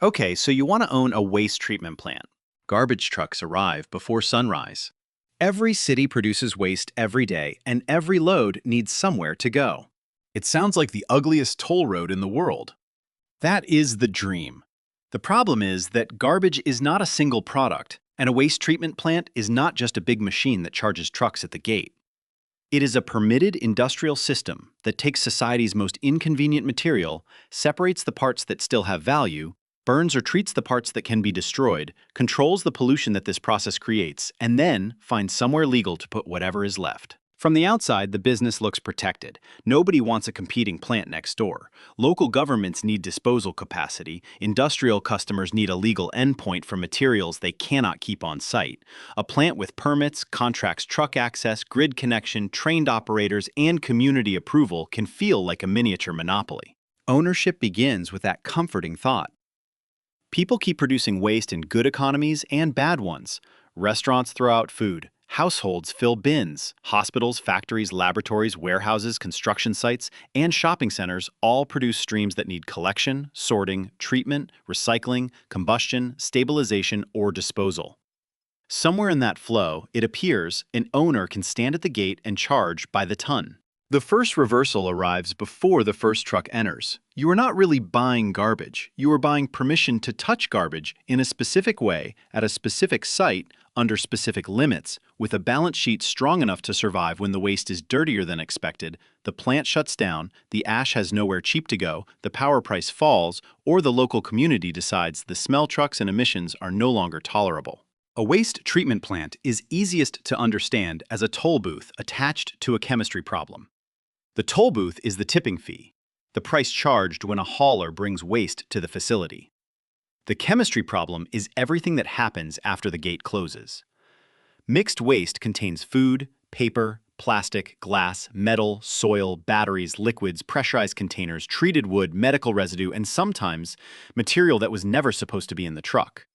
Okay, so you want to own a waste treatment plant. Garbage trucks arrive before sunrise. Every city produces waste every day, and every load needs somewhere to go. It sounds like the ugliest toll road in the world. That is the dream. The problem is that garbage is not a single product, and a waste treatment plant is not just a big machine that charges trucks at the gate. It is a permitted industrial system that takes society's most inconvenient material, separates the parts that still have value, burns or treats the parts that can be destroyed, controls the pollution that this process creates, and then finds somewhere legal to put whatever is left. From the outside, the business looks protected. Nobody wants a competing plant next door. Local governments need disposal capacity. Industrial customers need a legal endpoint for materials they cannot keep on site. A plant with permits, contracts truck access, grid connection, trained operators, and community approval can feel like a miniature monopoly. Ownership begins with that comforting thought. People keep producing waste in good economies and bad ones. Restaurants throw out food. Households fill bins. Hospitals, factories, laboratories, warehouses, construction sites, and shopping centers all produce streams that need collection, sorting, treatment, recycling, combustion, stabilization, or disposal. Somewhere in that flow, it appears, an owner can stand at the gate and charge by the ton. The first reversal arrives before the first truck enters. You are not really buying garbage. You are buying permission to touch garbage in a specific way at a specific site under specific limits, with a balance sheet strong enough to survive when the waste is dirtier than expected, the plant shuts down, the ash has nowhere cheap to go, the power price falls, or the local community decides the smell trucks and emissions are no longer tolerable. A waste treatment plant is easiest to understand as a toll booth attached to a chemistry problem. The toll booth is the tipping fee, the price charged when a hauler brings waste to the facility. The chemistry problem is everything that happens after the gate closes. Mixed waste contains food, paper, plastic, glass, metal, soil, batteries, liquids, pressurized containers, treated wood, medical residue, and sometimes material that was never supposed to be in the truck.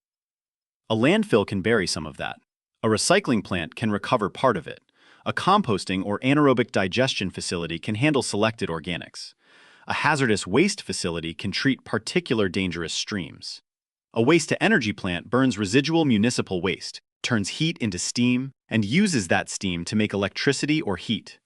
A landfill can bury some of that. A recycling plant can recover part of it. A composting or anaerobic digestion facility can handle selected organics. A hazardous waste facility can treat particular dangerous streams. A waste-to-energy plant burns residual municipal waste, turns heat into steam, and uses that steam to make electricity or heat.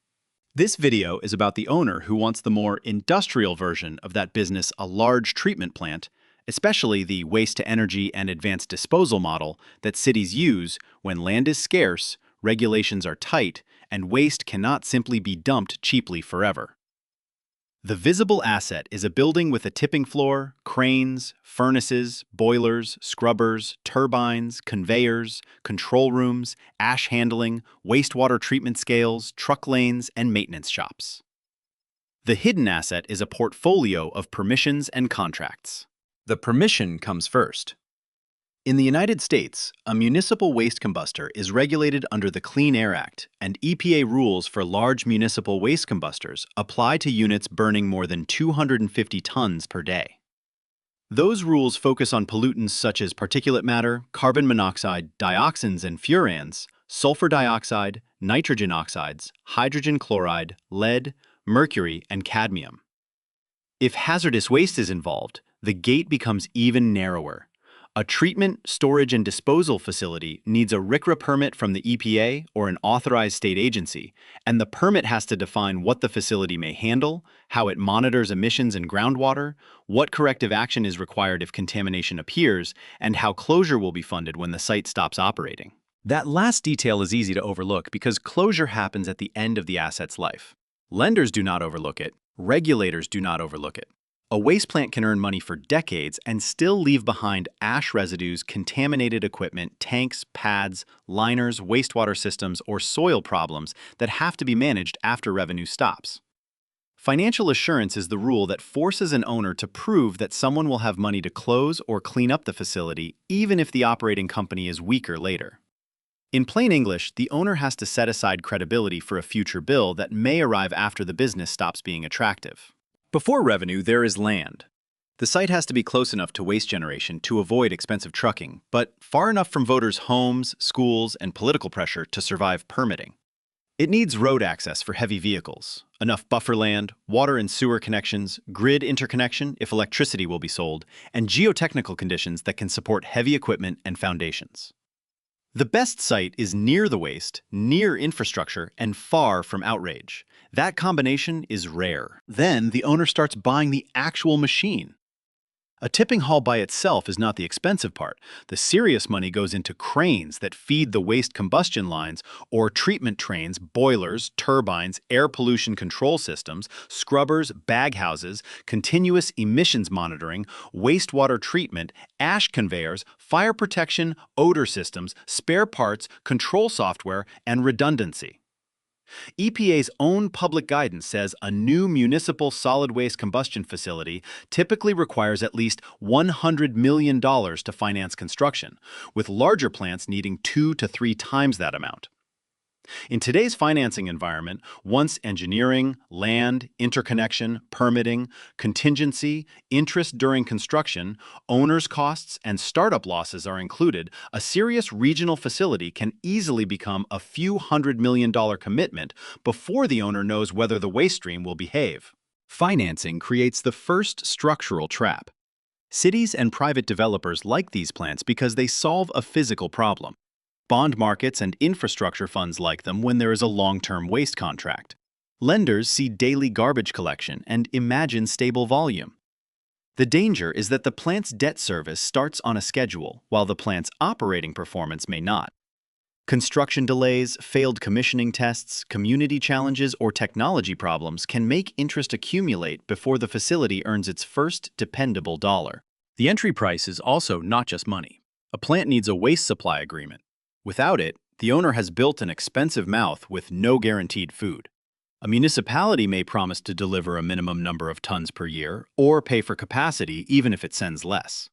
This video is about the owner who wants the more industrial version of that business, a large treatment plant, especially the waste-to-energy and advanced disposal model that cities use when land is scarce, regulations are tight, and waste cannot simply be dumped cheaply forever. The visible asset is a building with a tipping floor, cranes, furnaces, boilers, scrubbers, turbines, conveyors, control rooms, ash handling, wastewater treatment scales, truck lanes, and maintenance shops. The hidden asset is a portfolio of permissions and contracts. The permission comes first. In the United States, a municipal waste combustor is regulated under the Clean Air Act, and EPA rules for large municipal waste combustors apply to units burning more than 250 tons per day. Those rules focus on pollutants such as particulate matter, carbon monoxide, dioxins and furans, sulfur dioxide, nitrogen oxides, hydrogen chloride, lead, mercury, and cadmium. If hazardous waste is involved, the gate becomes even narrower. A treatment, storage, and disposal facility needs a RCRA permit from the EPA or an authorized state agency, and the permit has to define what the facility may handle, how it monitors emissions and groundwater, what corrective action is required if contamination appears, and how closure will be funded when the site stops operating. That last detail is easy to overlook because closure happens at the end of the asset's life. Lenders do not overlook it. Regulators do not overlook it. A waste plant can earn money for decades and still leave behind ash residues, contaminated equipment, tanks, pads, liners, wastewater systems, or soil problems that have to be managed after revenue stops. Financial assurance is the rule that forces an owner to prove that someone will have money to close or clean up the facility, even if the operating company is weaker later. In plain English, the owner has to set aside credibility for a future bill that may arrive after the business stops being attractive. Before revenue, there is land. The site has to be close enough to waste generation to avoid expensive trucking, but far enough from voters' homes, schools, and political pressure to survive permitting. It needs road access for heavy vehicles, enough buffer land, water and sewer connections, grid interconnection if electricity will be sold, and geotechnical conditions that can support heavy equipment and foundations. The best site is near the waste, near infrastructure, and far from outrage. That combination is rare. Then the owner starts buying the actual machine. A tipping hall by itself is not the expensive part. The serious money goes into cranes that feed the waste combustion lines, or treatment trains, boilers, turbines, air pollution control systems, scrubbers, baghouses, continuous emissions monitoring, wastewater treatment, ash conveyors, fire protection, odor systems, spare parts, control software, and redundancy. EPA's own public guidance says a new municipal solid waste combustion facility typically requires at least $100 million to finance construction, with larger plants needing 2 to 3 times that amount. In today's financing environment, once engineering, land, interconnection, permitting, contingency, interest during construction, owner's costs, and startup losses are included, a serious regional facility can easily become a few $100 million commitment before the owner knows whether the waste stream will behave. Financing creates the first structural trap. Cities and private developers like these plants because they solve a physical problem. Bond markets and infrastructure funds like them when there is a long-term waste contract. Lenders see daily garbage collection and imagine stable volume. The danger is that the plant's debt service starts on a schedule, while the plant's operating performance may not. Construction delays, failed commissioning tests, community challenges, or technology problems can make interest accumulate before the facility earns its first dependable dollar. The entry price is also not just money. A plant needs a waste supply agreement. Without it, the owner has built an expensive mouth with no guaranteed food. A municipality may promise to deliver a minimum number of tons per year or pay for capacity even if it sends less.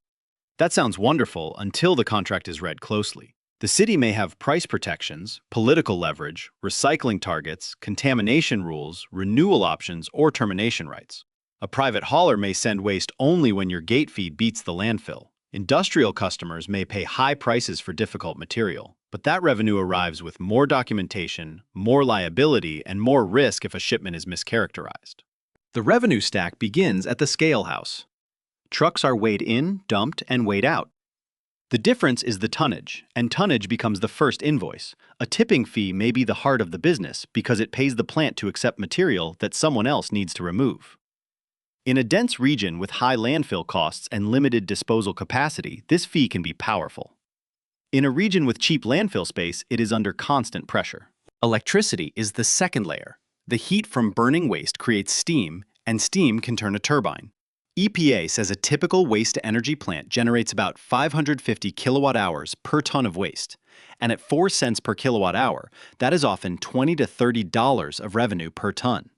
That sounds wonderful until the contract is read closely. The city may have price protections, political leverage, recycling targets, contamination rules, renewal options, or termination rights. A private hauler may send waste only when your gate fee beats the landfill. Industrial customers may pay high prices for difficult material, but that revenue arrives with more documentation, more liability, and more risk if a shipment is mischaracterized. The revenue stack begins at the scale house. Trucks are weighed in, dumped, and weighed out. The difference is the tonnage, and tonnage becomes the first invoice. A tipping fee may be the heart of the business because it pays the plant to accept material that someone else needs to remove. In a dense region with high landfill costs and limited disposal capacity, this fee can be powerful. In a region with cheap landfill space, it is under constant pressure. Electricity is the second layer. The heat from burning waste creates steam, and steam can turn a turbine. EPA says a typical waste-to-energy plant generates about 550 kilowatt-hours per ton of waste. And at 4 cents per kilowatt-hour, that is often $20 to $30 of revenue per ton.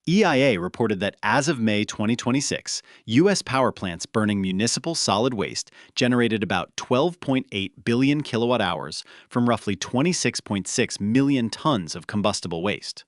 EIA reported that as of May 2026, U.S. power plants burning municipal solid waste generated about 12.8 billion kilowatt-hours from roughly 26.6 million tons of combustible waste.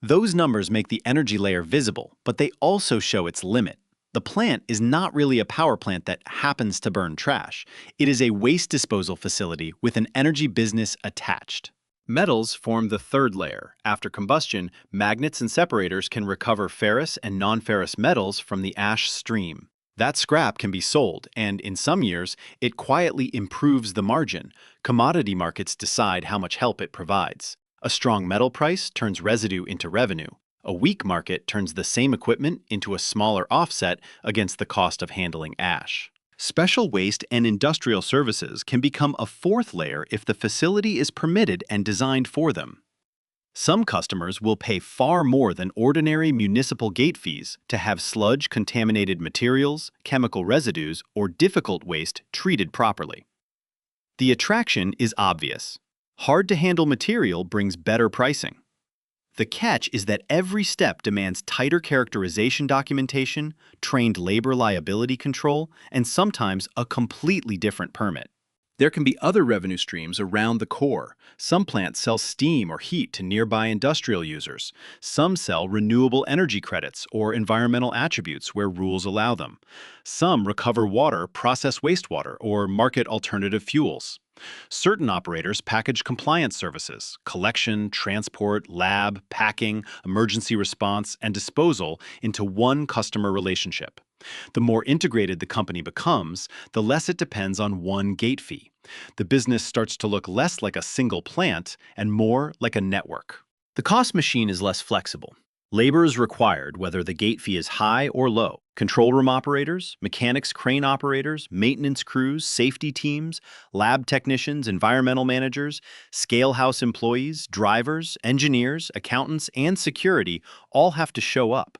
Those numbers make the energy layer visible, but they also show its limit. The plant is not really a power plant that happens to burn trash. It is a waste disposal facility with an energy business attached. Metals form the third layer. After combustion, magnets and separators can recover ferrous and non-ferrous metals from the ash stream. That scrap can be sold, and in some years, it quietly improves the margin. Commodity markets decide how much help it provides. A strong metal price turns residue into revenue. A weak market turns the same equipment into a smaller offset against the cost of handling ash. Special waste and industrial services can become a fourth layer if the facility is permitted and designed for them. Some customers will pay far more than ordinary municipal gate fees to have sludge-contaminated materials, chemical residues, or difficult waste treated properly. The attraction is obvious. Hard-to-handle material brings better pricing. The catch is that every step demands tighter characterization documentation, trained labor liability control, and sometimes a completely different permit. There can be other revenue streams around the core. Some plants sell steam or heat to nearby industrial users. Some sell renewable energy credits or environmental attributes where rules allow them. Some recover water, process wastewater, or market alternative fuels. Certain operators package compliance services, collection, transport, lab, packing, emergency response, and disposal into one customer relationship. The more integrated the company becomes, the less it depends on one gate fee. The business starts to look less like a single plant and more like a network. The cost machine is less flexible. Labor is required whether the gate fee is high or low. Control room operators, mechanics crane operators, maintenance crews, safety teams, lab technicians, environmental managers, scale house employees, drivers, engineers, accountants, and security all have to show up.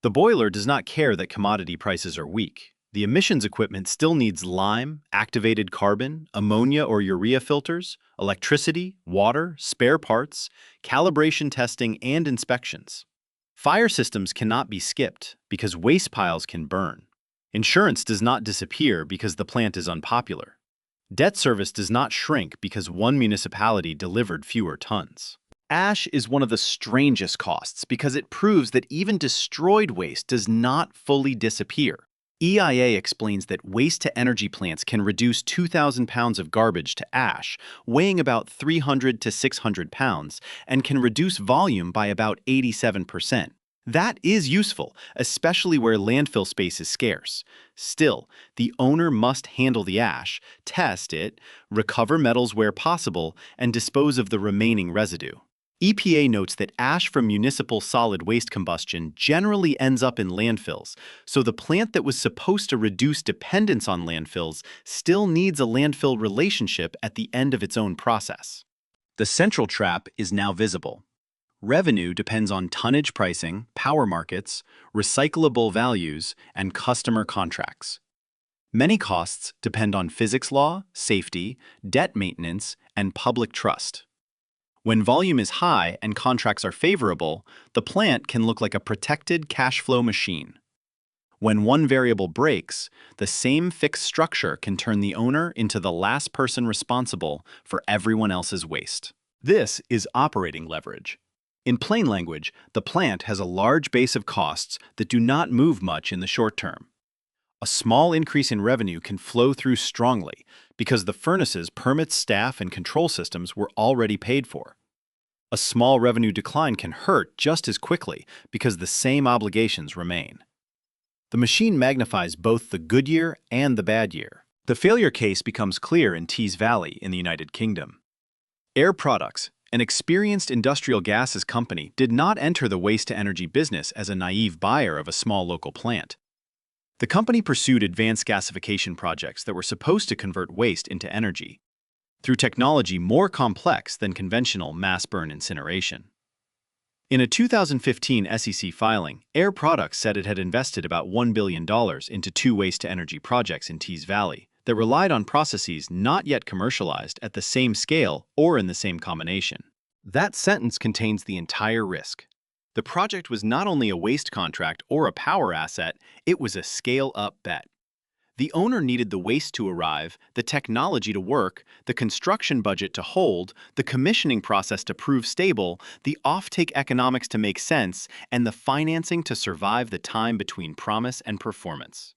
The boiler does not care that commodity prices are weak. The emissions equipment still needs lime, activated carbon, ammonia or urea filters, electricity, water, spare parts, calibration testing, and inspections. Fire systems cannot be skipped because waste piles can burn. Insurance does not disappear because the plant is unpopular. Debt service does not shrink because one municipality delivered fewer tons. Ash is one of the strangest costs because it proves that even destroyed waste does not fully disappear. EIA explains that waste-to-energy plants can reduce 2,000 pounds of garbage to ash, weighing about 300 to 600 pounds, and can reduce volume by about 87%. That is useful, especially where landfill space is scarce. Still, the owner must handle the ash, test it, recover metals where possible, and dispose of the remaining residue. EPA notes that ash from municipal solid waste combustion generally ends up in landfills, so the plant that was supposed to reduce dependence on landfills still needs a landfill relationship at the end of its own process. The central trap is now visible. Revenue depends on tonnage pricing, power markets, recyclable values, and customer contracts. Many costs depend on physics law, safety, debt maintenance, and public trust. When volume is high and contracts are favorable, the plant can look like a protected cash flow machine. When one variable breaks, the same fixed structure can turn the owner into the last person responsible for everyone else's waste. This is operating leverage. In plain language, the plant has a large base of costs that do not move much in the short term. A small increase in revenue can flow through strongly because the furnaces, permits, staff, and control systems were already paid for. A small revenue decline can hurt just as quickly because the same obligations remain. The machine magnifies both the good year and the bad year. The failure case becomes clear in Tees Valley in the United Kingdom. Air Products, an experienced industrial gases company, did not enter the waste-to-energy business as a naive buyer of a small local plant. The company pursued advanced gasification projects that were supposed to convert waste into energy through technology more complex than conventional mass-burn incineration. In a 2015 SEC filing, Air Products said it had invested about $1 billion into two waste-to-energy projects in Tees Valley that relied on processes not yet commercialized at the same scale or in the same combination. That sentence contains the entire risk. The project was not only a waste contract or a power asset, it was a scale-up bet. The owner needed the waste to arrive, the technology to work, the construction budget to hold, the commissioning process to prove stable, the offtake economics to make sense, and the financing to survive the time between promise and performance.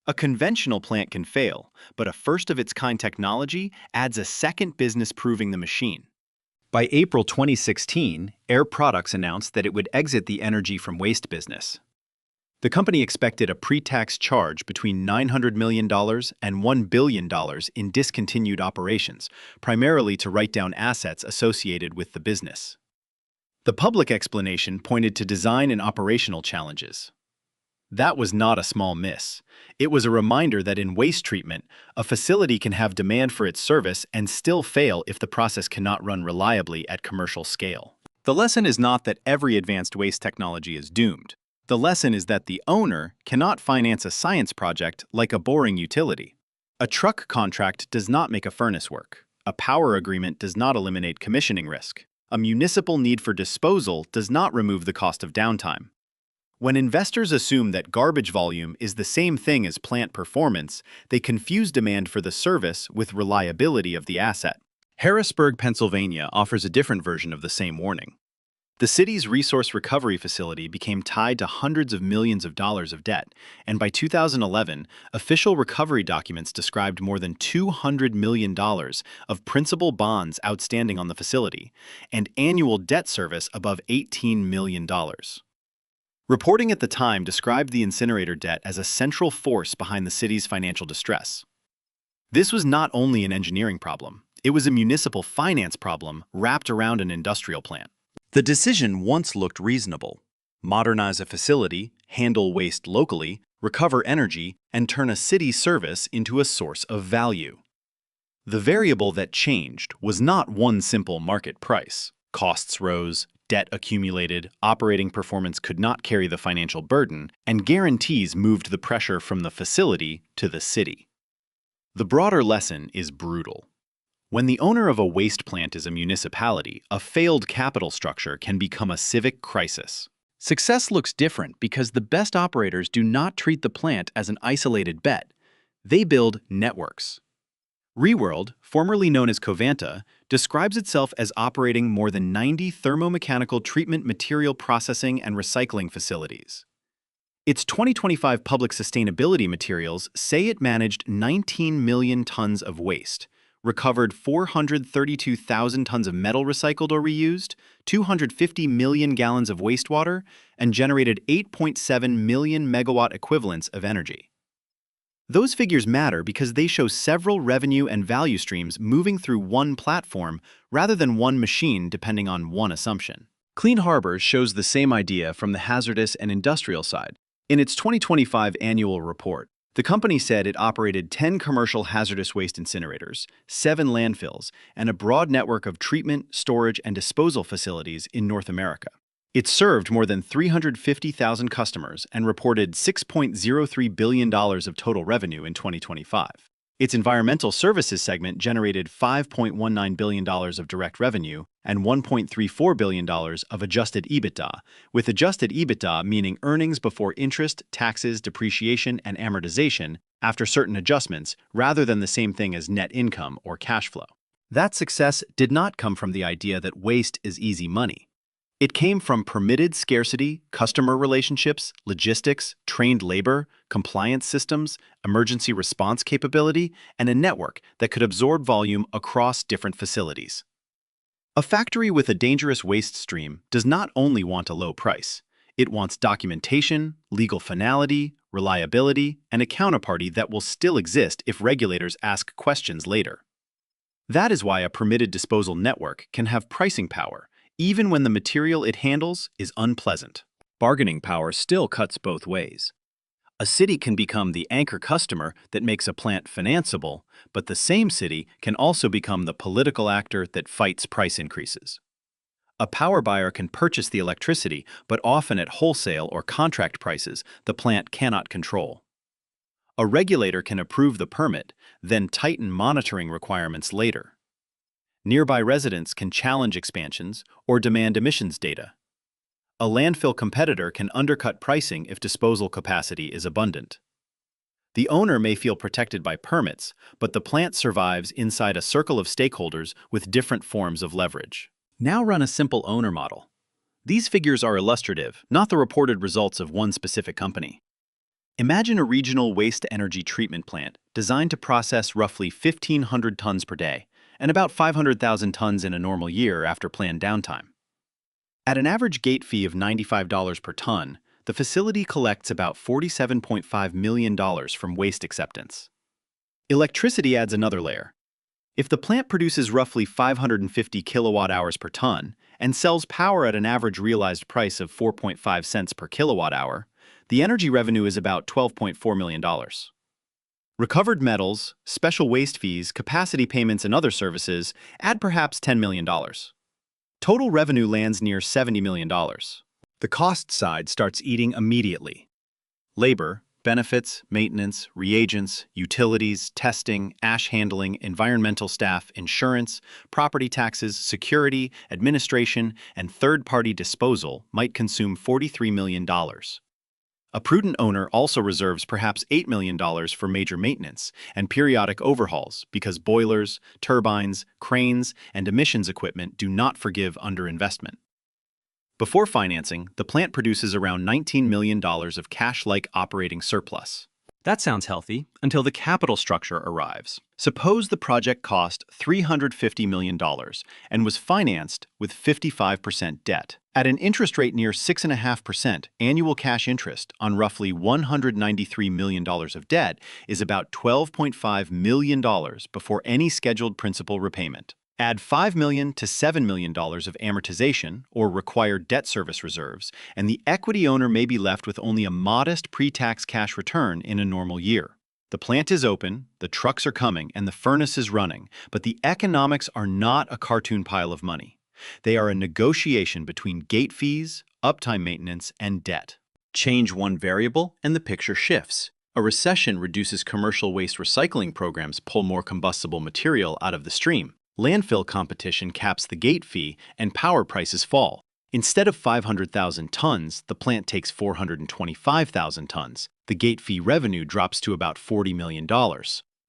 A conventional plant can fail, but a first-of-its-kind technology adds a second business proving the machine. By April 2016, Air Products announced that it would exit the energy from waste business. The company expected a pre-tax charge between $900 million and $1 billion in discontinued operations, primarily to write down assets associated with the business. The public explanation pointed to design and operational challenges. That was not a small miss. It was a reminder that in waste treatment, a facility can have demand for its service and still fail if the process cannot run reliably at commercial scale. The lesson is not that every advanced waste technology is doomed. The lesson is that the owner cannot finance a science project like a boring utility. A truck contract does not make a furnace work. A power agreement does not eliminate commissioning risk. A municipal need for disposal does not remove the cost of downtime. When investors assume that garbage volume is the same thing as plant performance, they confuse demand for the service with reliability of the asset. Harrisburg, Pennsylvania offers a different version of the same warning. The city's resource recovery facility became tied to hundreds of millions of dollars of debt, and by 2011, official recovery documents described more than $200 million of principal bonds outstanding on the facility, and annual debt service above $18 million. Reporting at the time described the incinerator debt as a central force behind the city's financial distress. This was not only an engineering problem, it was a municipal finance problem wrapped around an industrial plant. The decision once looked reasonable: modernize a facility, handle waste locally, recover energy, and turn a city service into a source of value. The variable that changed was not one simple market price. Costs rose, debt accumulated, operating performance could not carry the financial burden, and guarantees moved the pressure from the facility to the city. The broader lesson is brutal. When the owner of a waste plant is a municipality, a failed capital structure can become a civic crisis. Success looks different because the best operators do not treat the plant as an isolated bet. They build networks. Reworld, formerly known as Covanta, describes itself as operating more than 90 thermomechanical treatment material processing and recycling facilities. Its 2025 public sustainability materials say it managed 19 million tons of waste, recovered 432,000 tons of metal recycled or reused, 250 million gallons of wastewater, and generated 8.7 million megawatt equivalents of energy. Those figures matter because they show several revenue and value streams moving through one platform rather than one machine depending on one assumption. Clean Harbors shows the same idea from the hazardous and industrial side. In its 2025 annual report, the company said it operated 10 commercial hazardous waste incinerators, 7 landfills, and a broad network of treatment, storage, and disposal facilities in North America. It served more than 350,000 customers and reported $6.03 billion of total revenue in 2025. Its environmental services segment generated $5.19 billion of direct revenue and $1.34 billion of adjusted EBITDA, with adjusted EBITDA meaning earnings before interest, taxes, depreciation, and amortization after certain adjustments, rather than the same thing as net income or cash flow. That success did not come from the idea that waste is easy money. It came from permitted scarcity, customer relationships, logistics, trained labor, compliance systems, emergency response capability, and a network that could absorb volume across different facilities. A factory with a dangerous waste stream does not only want a low price. It wants documentation, legal finality, reliability, and a counterparty that will still exist if regulators ask questions later. That is why a permitted disposal network can have pricing power, even when the material it handles is unpleasant. Bargaining power still cuts both ways. A city can become the anchor customer that makes a plant financeable, but the same city can also become the political actor that fights price increases. A power buyer can purchase the electricity, but often at wholesale or contract prices the plant cannot control. A regulator can approve the permit, then tighten monitoring requirements later. Nearby residents can challenge expansions or demand emissions data. A landfill competitor can undercut pricing if disposal capacity is abundant. The owner may feel protected by permits, but the plant survives inside a circle of stakeholders with different forms of leverage. Now run a simple owner model. These figures are illustrative, not the reported results of one specific company. Imagine a regional waste-to-energy treatment plant designed to process roughly 1,500 tons per day, and about 500,000 tons in a normal year after planned downtime. At an average gate fee of $95 per ton, the facility collects about $47.5 million from waste acceptance. Electricity adds another layer. If the plant produces roughly 550 kilowatt-hours per ton and sells power at an average realized price of 4.5 cents per kilowatt-hour, the energy revenue is about $12.4 million. Recovered metals, special waste fees, capacity payments, and other services add perhaps $10 million. Total revenue lands near $70 million. The cost side starts eating immediately. Labor, benefits, maintenance, reagents, utilities, testing, ash handling, environmental staff, insurance, property taxes, security, administration, and third-party disposal might consume $43 million. A prudent owner also reserves perhaps $8 million for major maintenance and periodic overhauls because boilers, turbines, cranes, and emissions equipment do not forgive underinvestment. Before financing, the plant produces around $19 million of cash-like operating surplus. That sounds healthy until the capital structure arrives. Suppose the project cost $350 million and was financed with 55% debt. At an interest rate near 6.5%, annual cash interest on roughly $193 million of debt is about $12.5 million before any scheduled principal repayment. Add $5 million to $7 million of amortization or required debt service reserves, and the equity owner may be left with only a modest pre-tax cash return in a normal year. The plant is open, the trucks are coming, and the furnace is running, but the economics are not a cartoon pile of money. They are a negotiation between gate fees, uptime maintenance, and debt. Change one variable, and the picture shifts. A recession reduces commercial waste recycling programs pull more combustible material out of the stream. Landfill competition caps the gate fee, and power prices fall. Instead of 500,000 tons, the plant takes 425,000 tons. The gate fee revenue drops to about $40 million.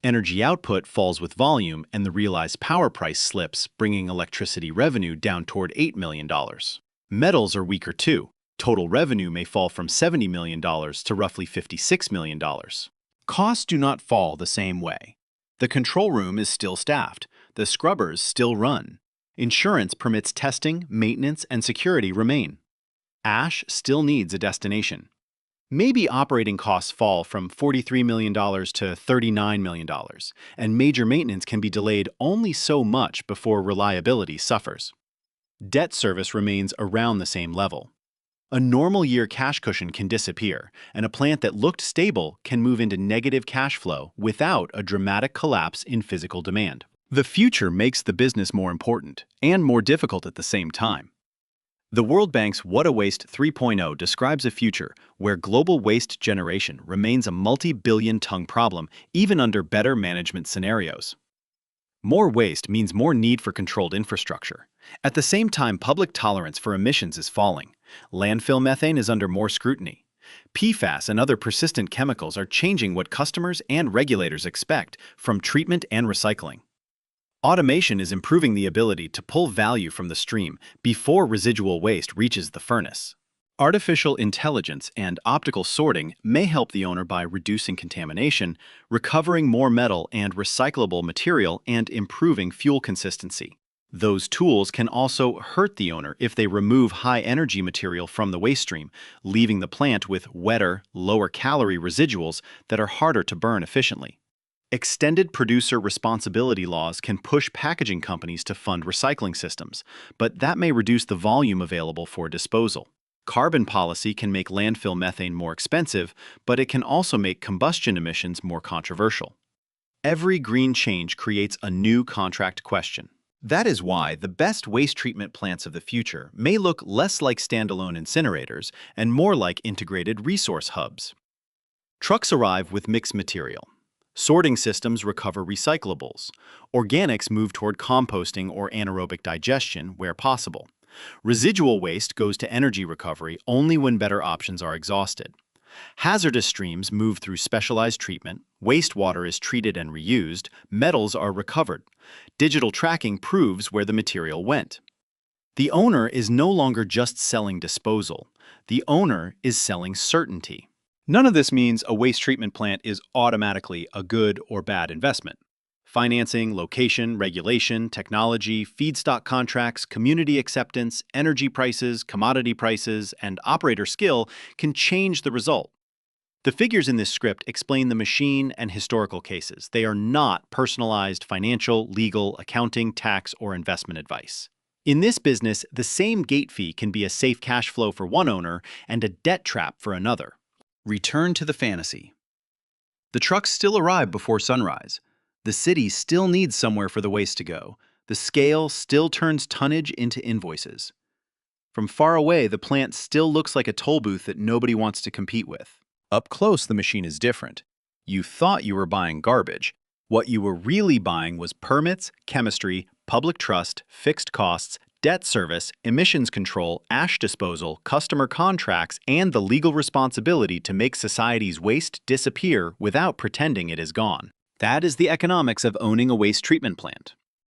Energy output falls with volume, and the realized power price slips, bringing electricity revenue down toward $8 million. Metals are weaker too. Total revenue may fall from $70 million to roughly $56 million. Costs do not fall the same way. The control room is still staffed. The scrubbers still run. Insurance permits testing, maintenance, and security remain. Ash still needs a destination. Maybe operating costs fall from $43 million to $39 million, and major maintenance can be delayed only so much before reliability suffers. Debt service remains around the same level. A normal year cash cushion can disappear, and a plant that looked stable can move into negative cash flow without a dramatic collapse in physical demand. The future makes the business more important and more difficult at the same time. The World Bank's What a Waste 3.0 describes a future where global waste generation remains a multi-billion-ton problem even under better management scenarios. More waste means more need for controlled infrastructure. At the same time, public tolerance for emissions is falling. Landfill methane is under more scrutiny. PFAS and other persistent chemicals are changing what customers and regulators expect from treatment and recycling. Automation is improving the ability to pull value from the stream before residual waste reaches the furnace. Artificial intelligence and optical sorting may help the owner by reducing contamination, recovering more metal and recyclable material, and improving fuel consistency. Those tools can also hurt the owner if they remove high-energy material from the waste stream, leaving the plant with wetter, lower-calorie residuals that are harder to burn efficiently. Extended producer responsibility laws can push packaging companies to fund recycling systems, but that may reduce the volume available for disposal. Carbon policy can make landfill methane more expensive, but it can also make combustion emissions more controversial. Every green change creates a new contract question. That is why the best waste treatment plants of the future may look less like standalone incinerators and more like integrated resource hubs. Trucks arrive with mixed material. Sorting systems recover recyclables. Organics move toward composting or anaerobic digestion where possible. Residual waste goes to energy recovery only when better options are exhausted. Hazardous streams move through specialized treatment, wastewater is treated and reused, metals are recovered. Digital tracking proves where the material went. The owner is no longer just selling disposal. The owner is selling certainty. None of this means a waste treatment plant is automatically a good or bad investment. Financing, location, regulation, technology, feedstock contracts, community acceptance, energy prices, commodity prices, and operator skill can change the result. The figures in this script explain the machine and historical cases. They are not personalized financial, legal, accounting, tax, or investment advice. In this business, the same gate fee can be a safe cash flow for one owner and a debt trap for another. Return to the fantasy. The trucks still arrive before sunrise. The city still needs somewhere for the waste to go. The scale still turns tonnage into invoices. From far away, the plant still looks like a toll booth that nobody wants to compete with. Up close, the machine is different. You thought you were buying garbage. What you were really buying was permits, chemistry, public trust, fixed costs, debt service, emissions control, ash disposal, customer contracts, and the legal responsibility to make society's waste disappear without pretending it is gone. That is the economics of owning a waste treatment plant.